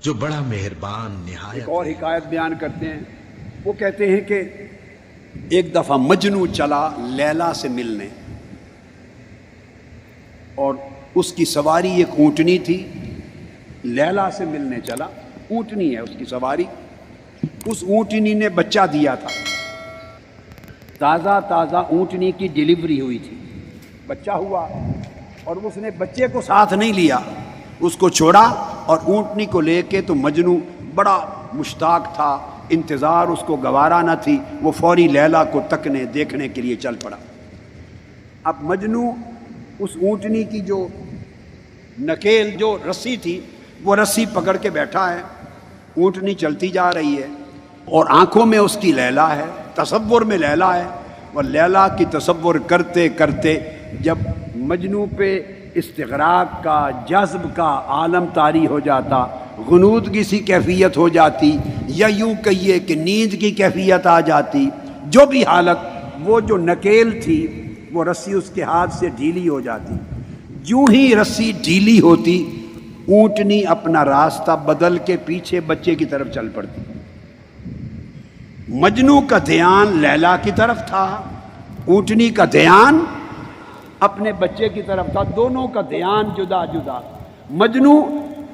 جو بڑا مہربان نہایت. ایک اور حکایت بیان کرتے ہیں. وہ کہتے ہیں کہ ایک دفعہ مجنو چلا لیلا سے ملنے، اور اس کی سواری ایک اونٹنی تھی. لیلا سے ملنے چلا، اونٹنی ہے اس کی سواری. اس اونٹنی نے بچہ دیا تھا، تازہ تازہ اونٹنی کی ڈیلیوری ہوئی تھی. بچہ ہوا اور اس نے بچے کو ساتھ نہیں لیا، اس کو چھوڑا اور اونٹنی کو لے کے. تو مجنو بڑا مشتاق تھا، انتظار اس کو گوارا نہ تھی، وہ فوری لیلا کو تکنے دیکھنے کے لیے چل پڑا. اب مجنو اس اونٹنی کی جو نکیل، جو رسی تھی، وہ رسی پکڑ کے بیٹھا ہے. اونٹنی چلتی جا رہی ہے اور آنکھوں میں اس کی لیلا ہے، تصور میں لیلا ہے. اور لیلا کی تصور کرتے کرتے جب مجنو پہ استغراق کا، جذب کا عالم طاری ہو جاتا، غنودگی سی کیفیت ہو جاتی، یا یوں کہیے کہ نیند کی کیفیت آ جاتی، جو بھی حالت، وہ جو نکیل تھی وہ رسی اس کے ہاتھ سے ڈھیلی ہو جاتی. جو ہی رسی ڈھیلی ہوتی، اونٹنی اپنا راستہ بدل کے پیچھے بچے کی طرف چل پڑتی. مجنو کا دھیان لیلا کی طرف تھا، اونٹنی کا دھیان اپنے بچے کی طرف تھا. دونوں کا دھیان جدا جدا. مجنو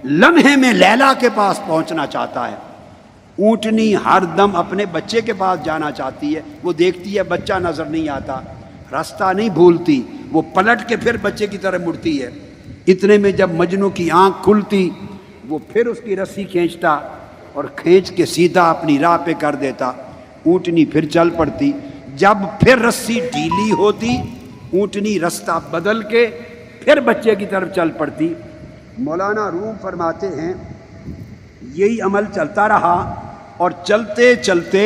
لمحے میں لیلا کے پاس پہنچنا چاہتا ہے، اونٹنی ہر دم اپنے بچے کے پاس جانا چاہتی ہے. وہ دیکھتی ہے بچہ نظر نہیں آتا، راستہ نہیں بھولتی، وہ پلٹ کے پھر بچے کی طرف مڑتی ہے. اتنے میں جب مجنو کی آنکھ کھلتی، وہ پھر اس کی رسی کھینچتا اور کھینچ کے سیدھا اپنی راہ پہ کر دیتا. اونٹنی پھر چل پڑتی. جب پھر رسی ڈھیلی ہوتی، اونٹنی راستہ بدل کے پھر بچے کی طرف چل پڑتی. مولانا روم فرماتے ہیں یہی عمل چلتا رہا اور چلتے چلتے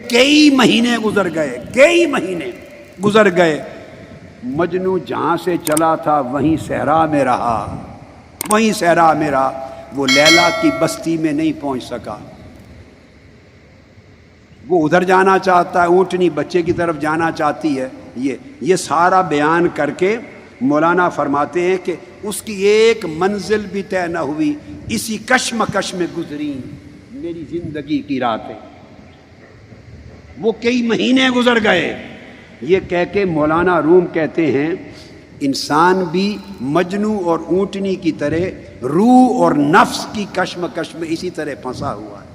کئی مہینے گزر گئے. مجنو جہاں سے چلا تھا وہیں صحرا میں رہا، وہ لیلا کی بستی میں نہیں پہنچ سکا. وہ ادھر جانا چاہتا ہے، اونٹنی بچے کی طرف جانا چاہتی ہے. یہ سارا بیان کر کے مولانا فرماتے ہیں کہ اس کی ایک منزل بھی طے نہ ہوئی، اسی کشمکش میں گزری میری زندگی کی راتیں. وہ کئی مہینے گزر گئے. یہ کہہ کے مولانا روم کہتے ہیں انسان بھی مجنو اور اونٹنی کی طرح روح اور نفس کی کشمکش میں اسی طرح پھنسا ہوا ہے.